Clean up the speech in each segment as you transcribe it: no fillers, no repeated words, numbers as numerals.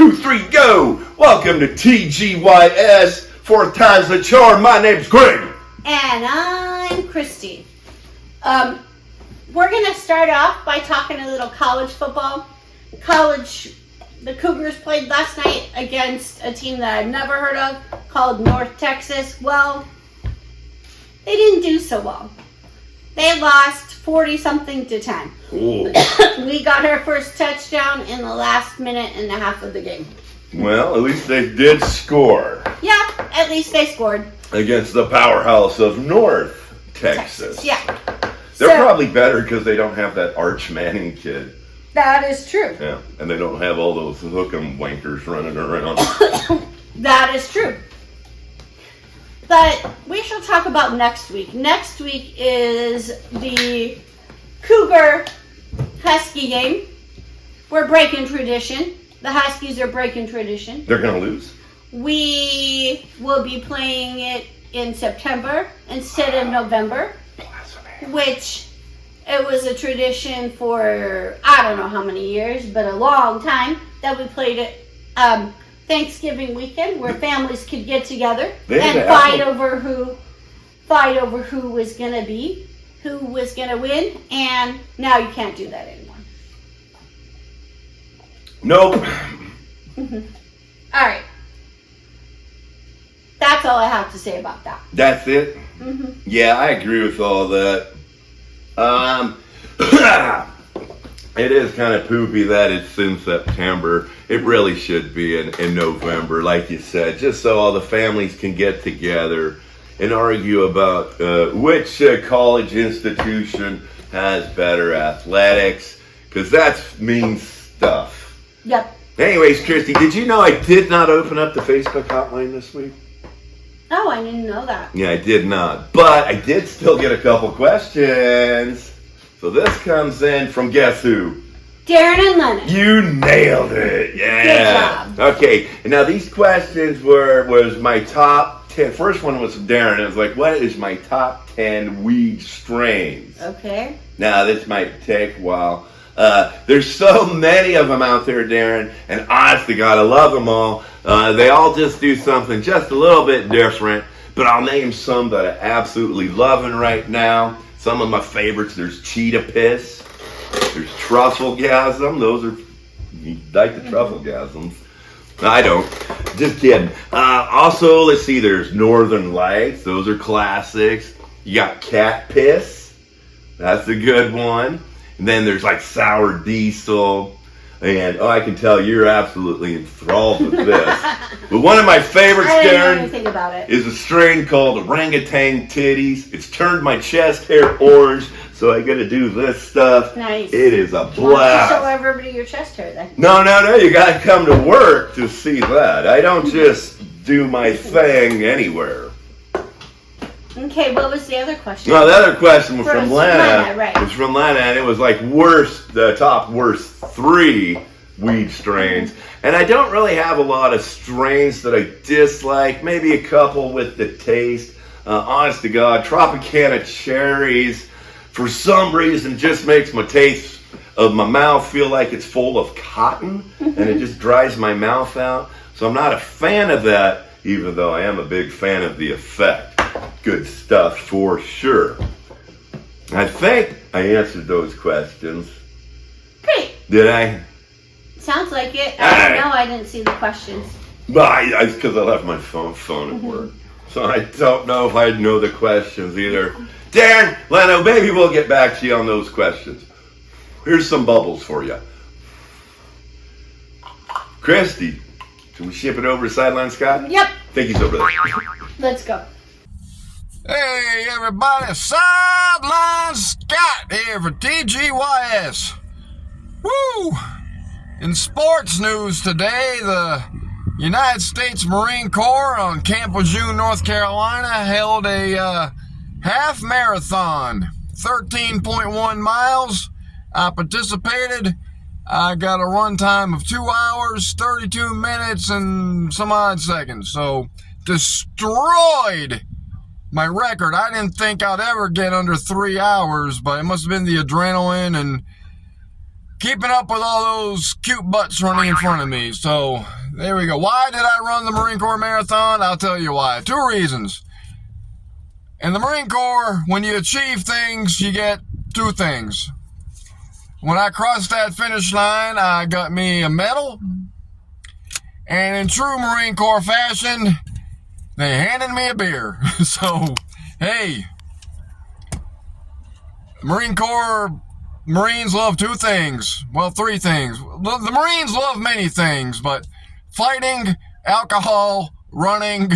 2, 3, go! Welcome to TGYS, fourth time's the charm. My name's Greg. And I'm Christy. We're going to start off by talking a little college football. The Cougars played last night against a team that I've never heard of called North Texas. Well, they didn't do so well. They lost 40-something to 10. We got our first touchdown in the last minute and a half of the game. Well, at least they did score. Yeah, at least they scored. Against the powerhouse of North Texas. Yeah. They're probably better because they don't have that Arch Manning kid. That is true. Yeah, and they don't have all those hook'em wankers running around. That is true. But we shall talk about next week. Next week is the Cougar Husky game. We're breaking tradition. The Huskies are breaking tradition. They're going to lose. We will be playing it in September instead of November, which it was a tradition for I don't know how many years, but a long time that we played it Thanksgiving weekend where families could get together and fight over who was gonna win, and now you can't do that anymore. Nope. All right. That's all I have to say about that. That's it? Mm-hmm. Yeah, I agree with all that. It is kind of poopy that it's in September. It really should be in November, like you said, just so all the families can get together and argue about which college institution has better athletics, because that means stuff. Yep. Anyways, Christy, did you know I did not open up the Facebook hotline this week? Oh, I didn't know that. Yeah, I did not. But I did still get a couple questions. So this comes in from guess who? Darren and Lennon. You nailed it. Yeah. Good job. Okay. And now these questions was my top 10. First one was from Darren. It was like, what is my top 10 weed strains? Okay. Now, this might take a while. There's so many of them out there, Darren, and honest to God, I love them all. They all just do something just a little bit different, but I'll name some that I'm absolutely loving right now. Some of my favorites, there's cheetah piss, there's trufflegasm. Those are, you like the trufflegasms. I don't, just kidding. Also, let's see, there's Northern Lights. Those are classics. You got cat piss. That's a good one. And then there's like sour diesel. And I can tell you're absolutely enthralled with this. But one of my favorites, I don't know Darren, anything about it. is a strain called Orangutan Titties. It's turned my chest hair orange, so I got to do this stuff. Nice. It is a blast. Why don't you show everybody your chest hair then? No, you got to come to work to see that. I don't just do my thing anywhere. Okay, what was the other question? No, the other question was from Lana. Right. It was from Lana, and it was like the top worst 3 weed strains. And I don't really have a lot of strains that I dislike. Maybe a couple with the taste. Honest to God, Tropicana cherries, for some reason, just makes my taste of my mouth feel like it's full of cotton, and it just dries my mouth out. So I'm not a fan of that, even though I am a big fan of the effect. Good stuff for sure. I think I answered those questions. Great. Did I? Sounds like it. I don't know. I didn't see the questions. Well, because I left my phone at work. So I don't know if I know the questions either. Darren, Leno, maybe we'll get back to you on those questions. Here's some bubbles for you. Christy, can we ship it over to Sideline Scott? Yep. Think he's over there. Let's go. Hey everybody, Sideline Scott here for TGYS. Woo! In sports news today, the United States Marine Corps on Camp Lejeune, North Carolina held a half marathon, 13.1 miles. I participated. I got a run time of 2 hours, 32 minutes, and some odd seconds. So, destroyed my record. I didn't think I'd ever get under 3 hours, but it must have been the adrenaline and keeping up with all those cute butts running in front of me. So there we go. Why did I run the Marine Corps Marathon? I'll tell you why. 2 reasons. In the Marine Corps, when you achieve things, you get 2 things. When I crossed that finish line, I got me a medal. And in true Marine Corps fashion, they handed me a beer. So, hey, Marine Corps Marines love 2 things. Well, 3 things. The Marines love many things, but fighting, alcohol, running,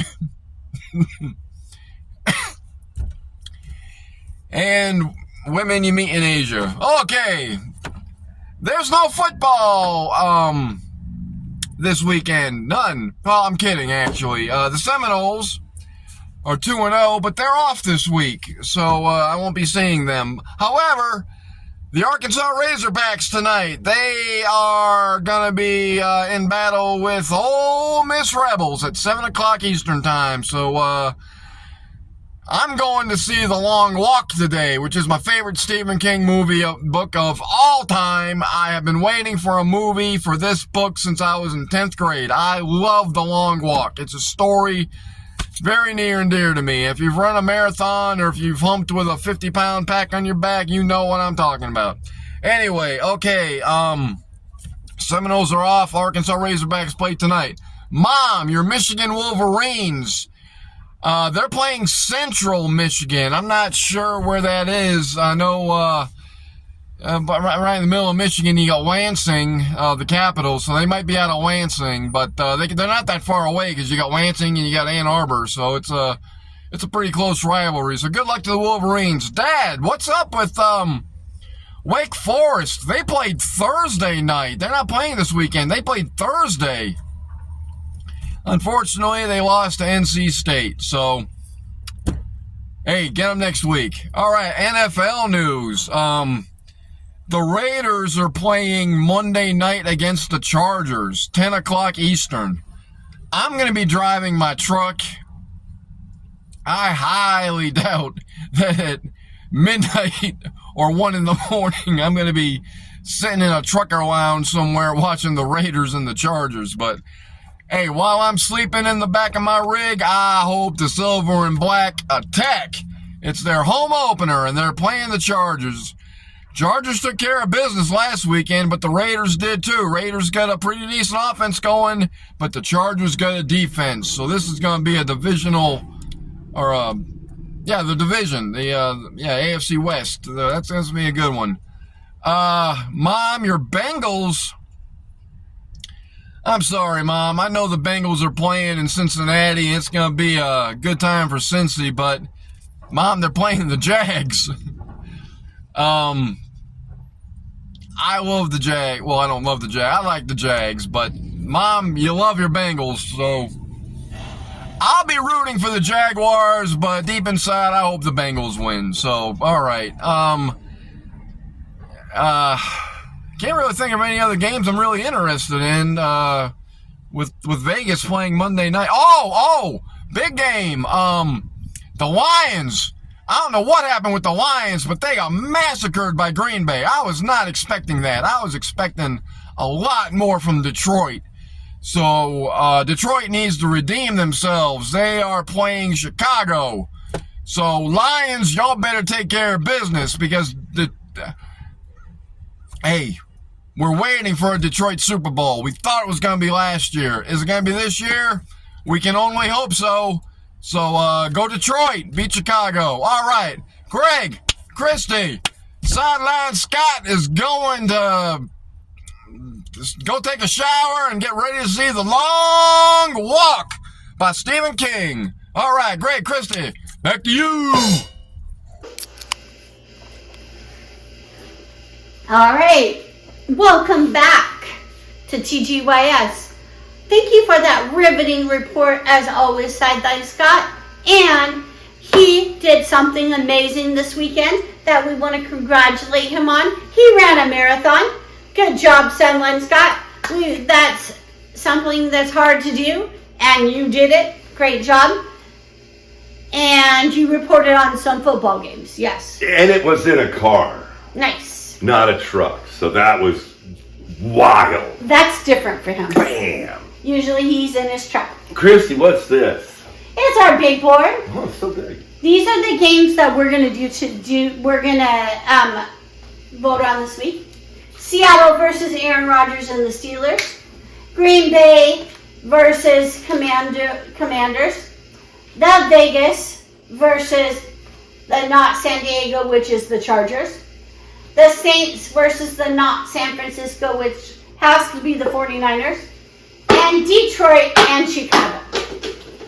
and women you meet in Asia. Okay, there's no football this weekend. None. Well, I'm kidding, actually. The Seminoles are 2-0, but they're off this week, so I won't be seeing them. However, the Arkansas Razorbacks tonight, they are going to be in battle with Ole Miss Rebels at 7 o'clock Eastern time. So I'm going to see The Long Walk today, which is my favorite Stephen King book of all time. I have been waiting for a movie for this book since I was in 10th grade. I love The Long Walk. It's a story very near and dear to me. If you've run a marathon or if you've humped with a 50-pound pack on your back, you know what I'm talking about. Anyway, okay, Seminoles are off. Arkansas Razorbacks play tonight. Mom, your Michigan Wolverines, they're playing Central Michigan. I'm not sure where that is. I know, but right in the middle of Michigan, you got Lansing, the capital, so they might be out of Lansing, but they're not that far away because you got Lansing and you got Ann Arbor, so it's a pretty close rivalry. So good luck to the Wolverines. Dad, what's up with Wake Forest? They played Thursday night. They're not playing this weekend. They played Thursday. Unfortunately, they lost to NC State, so hey, get them next week. All right, NFL news. The Raiders are playing Monday night against the Chargers, 10 o'clock Eastern. I'm going to be driving my truck. I highly doubt that at midnight or 1 in the morning, I'm going to be sitting in a trucker lounge somewhere watching the Raiders and the Chargers. But, hey, while I'm sleeping in the back of my rig, I hope the Silver and Black attack. It's their home opener, and they're playing the Chargers. Chargers took care of business last weekend, but the Raiders did too. Raiders got a pretty decent offense going, but the Chargers got a defense. So this is going to be a divisional, or the division, AFC West. That's going to be a good one. Mom, your Bengals. I'm sorry, Mom. I know the Bengals are playing in Cincinnati. It's going to be a good time for Cincy, but Mom, they're playing the Jags. I love the Jag. Well, I don't love the Jag. I like the Jags, but Mom, you love your Bengals, so I'll be rooting for the Jaguars, but deep inside, I hope the Bengals win. So, all right. Can't really think of any other games I'm really interested in. With Vegas playing Monday night. Oh, big game. The Lions. I don't know what happened with the Lions, but they got massacred by Green Bay. I was not expecting that. I was expecting a lot more from Detroit. So Detroit needs to redeem themselves. They are playing Chicago. So Lions, y'all better take care of business because, hey, we're waiting for a Detroit Super Bowl. We thought it was going to be last year. Is it going to be this year? We can only hope so. So, go Detroit, beat Chicago. All right, Greg, Christy, Sideline Scott is going to go take a shower and get ready to see The Long Walk by Stephen King. All right, Greg, Christy, back to you. All right, welcome back to TGYS. Thank you for that riveting report, as always, Sideline Scott. And he did something amazing this weekend that we want to congratulate him on. He ran a marathon. Good job, Sideline Scott. That's something that's hard to do, and you did it. Great job. And you reported on some football games, yes. And it was in a car. Nice. not a truck. So that was wild. That's different for him. Bam! Usually he's in his truck. Christy, what's this? It's our big board. Oh, it's so big. These are the games that we're gonna we're gonna vote on this week. Seattle versus Aaron Rodgers and the Steelers. Green Bay versus Commanders. The Vegas versus the not San Diego, which is the Chargers. The Saints versus the not San Francisco, which has to be the 49ers. And Detroit and Chicago.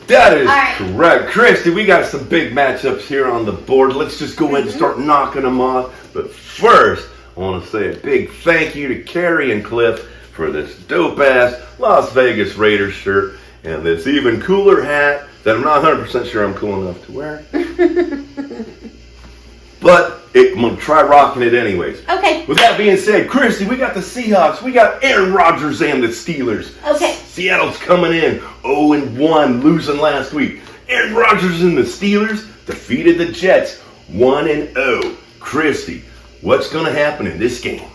That is right. correct. Christy, we got some big matchups here on the board. Let's just go ahead and start knocking them off. But first, I want to say a big thank you to Carrie and Cliff for this dope-ass Las Vegas Raiders shirt and this even cooler hat that I'm not 100% sure I'm cool enough to wear. But I'm going to try rocking it anyways. Okay. With that being said, Christy, we got the Seahawks, we got Aaron Rodgers and the Steelers. Okay. Seattle's coming in 0-1, losing last week. Aaron Rodgers and the Steelers defeated the Jets 1-0. Christy, what's going to happen in this game?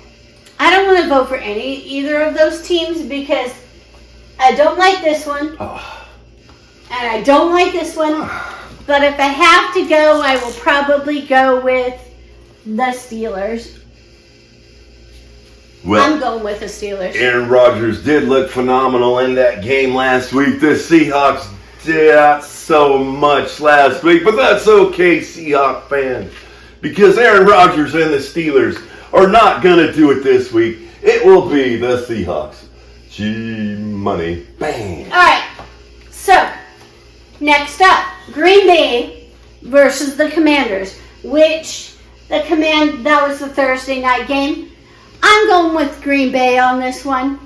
I don't want to vote for either of those teams because I don't like this one. And I don't like this one. But if I have to go, I will probably go with the Steelers. Well, I'm going with the Steelers. Aaron Rodgers did look phenomenal in that game last week. The Seahawks did not so much last week, but that's okay, Seahawk fans, because Aaron Rodgers and the Steelers are not going to do it this week. It will be the Seahawks. G-money. Bang. All right. So, next up, Green Bay versus the Commanders, which that was the Thursday night game. I'm going with Green Bay on this one.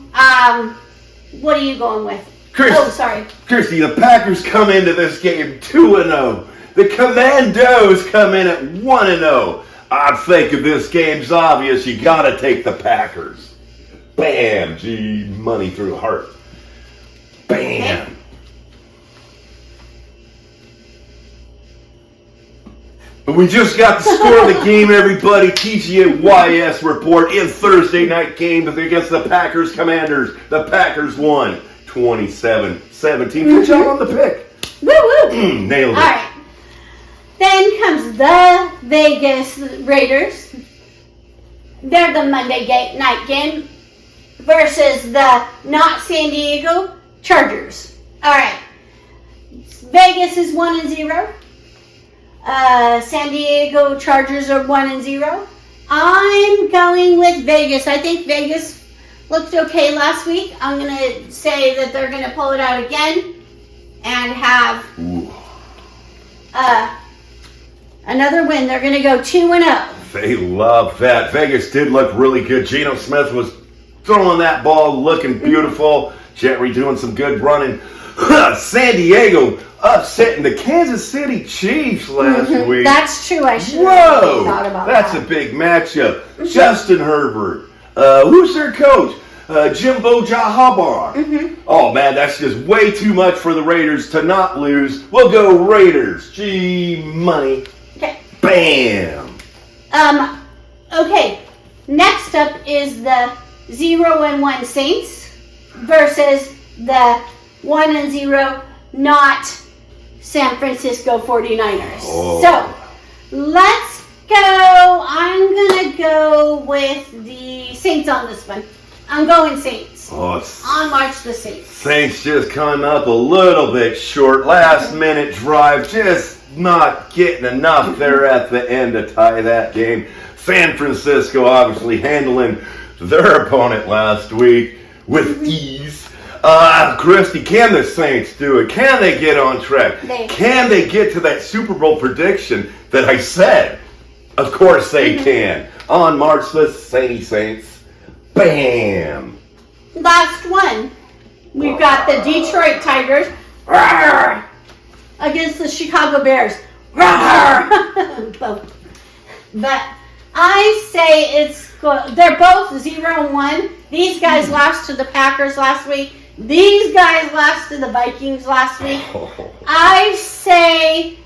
What are you going with? Sorry. Christy, the Packers come into this game 2-0. The Commandos come in at 1-0. I think if this game's obvious, you gotta take the Packers. Bam! G money through the heart. Bam! Okay. We just got the score of the game, everybody. TGYS report in Thursday night game against the Packers Commanders. The Packers won 27-17. Good job on the pick. Woo woo! Nailed it. All right. Then comes the Vegas Raiders. They're the Monday night game versus the not San Diego Chargers. All right. Vegas is 1-0. San Diego Chargers are 1-0. I'm going with Vegas. I think Vegas looked okay last week. I'm going to say that they're going to pull it out again and have another win. They're going to go 2-0. They love that. Vegas did look really good. Geno Smith was throwing that ball, looking beautiful. Jerry doing some good running. San Diego upsetting the Kansas City Chiefs last week. That's true. I should have thought about that's that. A big matchup. Justin Herbert. Who's their coach? Jimbo Jahabar. Oh, man, that's just way too much for the Raiders to not lose. We'll go Raiders. G-money. Okay. Bam. Okay. Next up is the 0-1 Saints versus the 1-0 not San Francisco 49ers. Oh. So, let's go. I'm going to go with the Saints on this one. I'm going Saints. Oh, On March the Saints. Saints just come up a little bit short. Last minute drive, just not getting enough there at the end to tie that game. San Francisco obviously handling their opponent last week with ease. Christy, can the Saints do it? Can they get on track? Can they get to that Super Bowl prediction that I said? Of course they can. On March the Saints. Bam! Last one. We've got the Detroit Tigers against the Chicago Bears. But I say they're both 0-1. These guys lost to the Packers last week. These guys lost to the Vikings last week. I say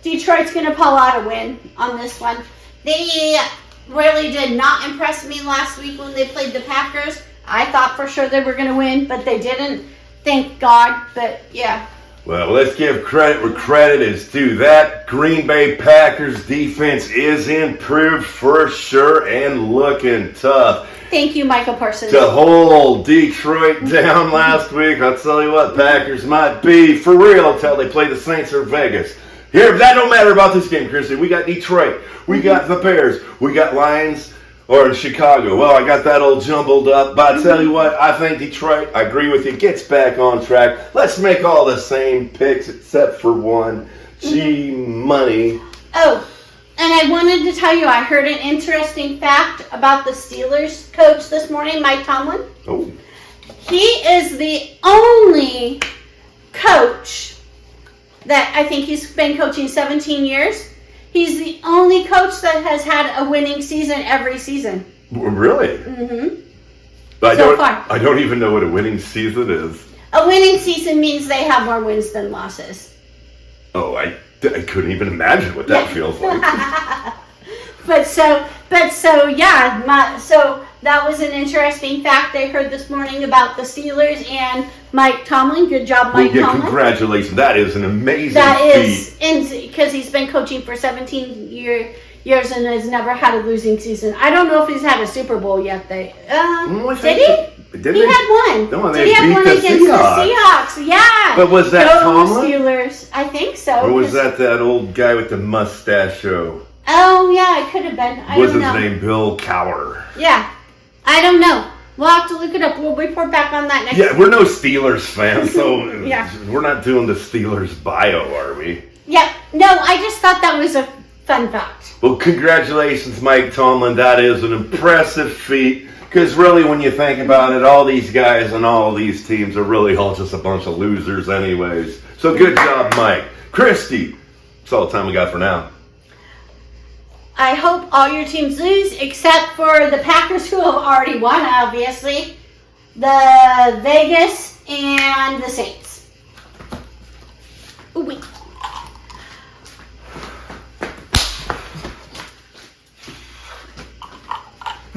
Detroit's going to pull out a win on this one. The really did not impress me last week when they played the Packers. I thought for sure they were going to win, but they didn't. Thank God. But yeah. Well, let's give credit where credit is due. That Green Bay Packers defense is improved for sure and looking tough. Thank you, Michael Parsons. To hold Detroit down last week, I'll tell you what, Packers might be for real until they play the Saints or Vegas. Here, that don't matter about this game, Christy. We got Detroit. We got the Bears. We got Lions or in Chicago. Well, I got that all jumbled up. But I tell you what, I think Detroit, I agree with you, gets back on track. Let's make all the same picks except for one. G-Money. Oh, and I wanted to tell you, I heard an interesting fact about the Steelers coach this morning, Mike Tomlin. Oh. He is the only coach that I think he's been coaching 17 years. He's the only coach that has had a winning season every season. Really? Mm-hmm. I don't even know what a winning season is. A winning season means they have more wins than losses. Oh, I couldn't even imagine what that feels like. So that was an interesting fact I heard this morning about the Steelers and Mike Tomlin. Good job, Mike Tomlin. Congratulations. That is an amazing feat. Because he's been coaching for 17 years and has never had a losing season. I don't know if he's had a Super Bowl yet. Did he? He had one. No, did he have one against the Seahawks? Yeah. But was that Tomlin? Steelers. I think so. Or was that old guy with the mustache? Oh, yeah, it could have been. I don't know. Was his name Bill Cowher? Yeah. I don't know. We'll have to look it up. We'll report back on that next week. We're no Steelers fans, so yeah. We're not doing the Steelers bio, are we? Yeah. No, I just thought that was a fun fact. Well, congratulations, Mike Tomlin. That is an impressive feat. Because really, when you think about it, all these guys and all of these teams are really all just a bunch of losers anyways. So good job, Mike. Christy, that's all the time we got for now. I hope all your teams lose, except for the Packers, who have already won, obviously. The Vegas and the Saints. Ooh, wait.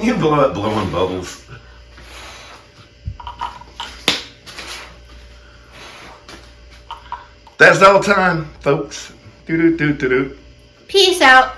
You blow up blowing bubbles. That's all time, folks. Do-do-do-do-do. Peace out.